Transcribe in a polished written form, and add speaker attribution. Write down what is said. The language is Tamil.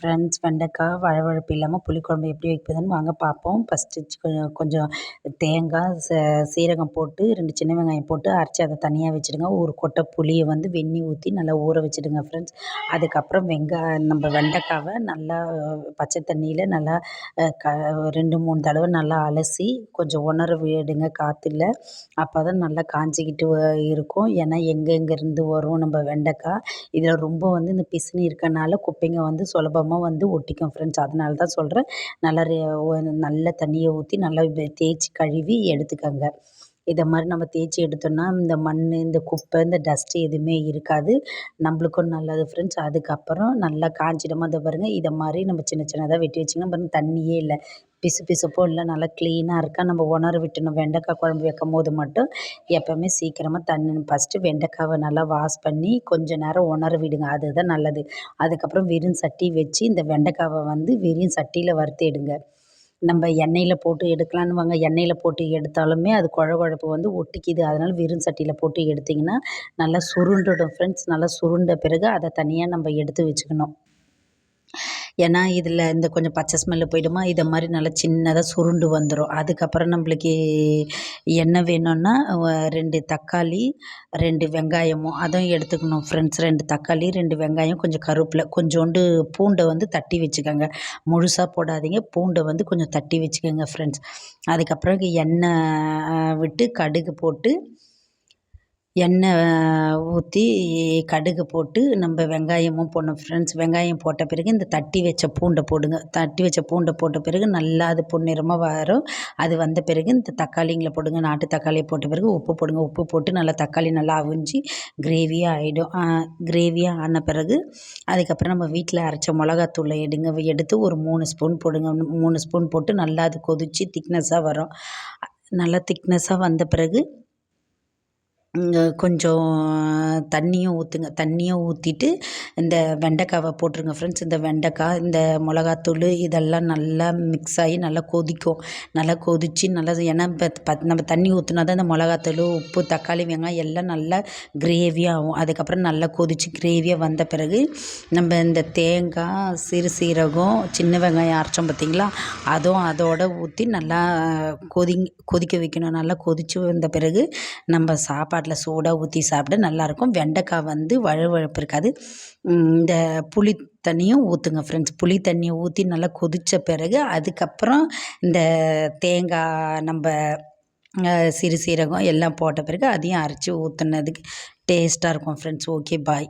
Speaker 1: ஃப்ரெண்ட்ஸ், வெண்டைக்காய் வழவழப்பு இல்லாமல் புளிக்குழம்பு எப்படி வைப்பதுன்னு வாங்க பார்ப்போம். ஃபஸ்ட்டு கொஞ்சம் தேங்காய், சீரகம் போட்டு 2 சின்ன வெங்காயம் போட்டு அரைச்சி அதை தனியாக வச்சுடுங்க. ஒரு கொட்டை புளியை வந்து வெந்நீர் ஊற்றி நல்லா ஊற வச்சுடுங்க ஃப்ரெண்ட்ஸ். அதுக்கப்புறம் நம்ம வெண்டைக்காவை நல்லா பச்சை தண்ணியில் நல்லா 2, 3 தடவை நல்லா அலசி கொஞ்சம் உணர விடுங்க காற்றுல. அப்போ தான் நல்லா காஞ்சிக்கிட்டு இருக்கும். ஏன்னா எங்கெங்கேருந்து வரும் நம்ம வெண்டைக்காய். இதில் ரொம்ப வந்து இந்த பிசினி இருக்கனால குப்பைங்க வந்து சுலபமாக வந்து ஒட்டிக்கும் ஃப்ரெண்ட்ஸ். அதனால தான் சொல்கிறேன். நல்லா நல்ல தண்ணியை ஊற்றி நல்லா தேய்ச்சி கழுவி எடுத்துக்கோங்க. இதை மாதிரி நம்ம தேய்ச்சி எடுத்தோம்னா இந்த மண், இந்த குப்பை, இந்த டஸ்ட்டு எதுவுமே இருக்காது. நம்மளுக்கும் நல்லது ஃப்ரெண்ட்ஸ். அதுக்கப்புறம் நல்லா காஞ்சிடுமா அதை பாருங்கள். இதை மாதிரி நம்ம சின்ன சின்னதாக வெட்டி வச்சிங்கன்னா பாருங்கள், தண்ணியே இல்லை, பிசு பிசுப்பும் இல்லை, நல்லா க்ளீனாக இருக்கா. நம்ம உணர விட்டணும். வெண்டைக்காய் குழம்பு வைக்கும் போது மட்டும் எப்போவுமே சீக்கிரமாக ஃபஸ்ட்டு வெண்டைக்காவை நல்லா வாஷ் பண்ணி கொஞ்சம் நேரம் உணர விடுங்க. அதுதான் நல்லது. அதுக்கப்புறம் வெறும் சட்டி வச்சு இந்த வெண்டைக்காவை வந்து வெறும் சட்டியில் வறுத்து எடுங்க. நம்ம எண்ணெயில் போட்டு எடுக்கலான்னு வாங்க. எண்ணெயில் போட்டு எடுத்தாலுமே அது குழப்பு வந்து ஒட்டிக்குது. அதனால் வெறும் சட்டியில் போட்டு எடுத்திங்கன்னா நல்லா சுருண்டுடும் ஃப்ரெண்ட்ஸ். நல்லா சுருண்ட பிறகு அதை தனியாக நம்ம எடுத்து வச்சுக்கணும். ஏன்னா இதில் இந்த கொஞ்சம் பச்சை ஸ்மெல்லு போயிடுமா. இதை மாதிரி நல்லா சின்னதாக சுருண்டு வந்துடும். அதுக்கப்புறம் நம்மளுக்கு என்ன வேணும்னா 2 தக்காளி, 2 வெங்காயமும் அதுவும் எடுத்துக்கணும் ஃப்ரெண்ட்ஸ். 2 தக்காளி, 2 வெங்காயம், கொஞ்சம் கருவேப்பிலை, கொஞ்சோண்டு பூண்டை வந்து தட்டி வச்சுக்கோங்க. முழுசாக போடாதீங்க. பூண்டை வந்து கொஞ்சம் தட்டி வச்சுக்கோங்க ஃப்ரெண்ட்ஸ். அதுக்கப்புறம் எண்ணெய் விட்டு கடுகு போட்டு எண்ணெய் ஊற்றி கடுகு போட்டு நம்ம வெங்காயமும் போடணும் ஃப்ரெண்ட்ஸ். வெங்காயம் போட்ட பிறகு இந்த தட்டி வச்ச பூண்டை போடுங்க. தட்டி வச்ச பூண்டை போட்ட பிறகு நல்லா அது பொன்னிறமாக வரும். அது வந்த பிறகு இந்த தக்காளிங்களை போடுங்க. நாட்டு தக்காளியை போட்ட பிறகு உப்பு போடுங்க. உப்பு போட்டு நல்லா தக்காளி நல்லா அவிஞ்சு கிரேவியாக ஆகிடும். கிரேவியாக ஆன பிறகு அதுக்கப்புறம் நம்ம வீட்டில் அரைச்ச மிளகாத்தூளை எடுத்து ஒரு 3 ஸ்பூன் போடுங்க. 3 ஸ்பூன் போட்டு நல்லா அது கொதித்து திக்னஸாக வரும். நல்லா திக்னஸாக வந்த பிறகு கொஞ்சம் தண்ணியும் ஊற்றுங்க. தண்ணியும் ஊற்றிட்டு இந்த வெண்டைக்காவை போட்டுருங்க ஃப்ரெண்ட்ஸ். இந்த வெண்டைக்காய், இந்த மிளகாத்தூள் இதெல்லாம் நல்லா மிக்ஸ் ஆகி நல்லா கொதிக்கும். நல்லா கொதித்து நல்லா ஏன்னா நம்ம தண்ணி ஊற்றினா தான் இந்த மிளகாத்தூள், உப்பு, தக்காளி, வெங்காயம் எல்லாம் நல்லா கிரேவியாக ஆகும். அதுக்கப்புறம் நல்லா கொதித்து கிரேவியாக வந்த பிறகு நம்ம இந்த தேங்காய், சிறு சீரகம், சின்ன வெங்காயம் அரைச்சோம் பார்த்திங்களா, அதுவும் அதோடு ஊற்றி நல்லா கொதிக்க வைக்கணும். நல்லா கொதித்து வந்த பிறகு நம்ம சாப்பாட்டில் சூடாக ஊற்றி சாப்பிட நல்லாயிருக்கும். வெண்டைக்காய் வந்து வழுவழுப்பு இருக்காது. இந்த புளி தண்ணியும் ஊற்றுங்க ஃப்ரெண்ட்ஸ். புளி தண்ணியை ஊற்றி நல்லா கொதித்த பிறகு அதுக்கப்புறம் இந்த தேங்காய், நம்ம சிறு சீரகம் எல்லாம் போட்ட பிறகு அதையும் அரைச்சி ஊற்றுனதுக்கு டேஸ்ட்டாக இருக்கும் ஃப்ரெண்ட்ஸ். ஓகே, பாய்.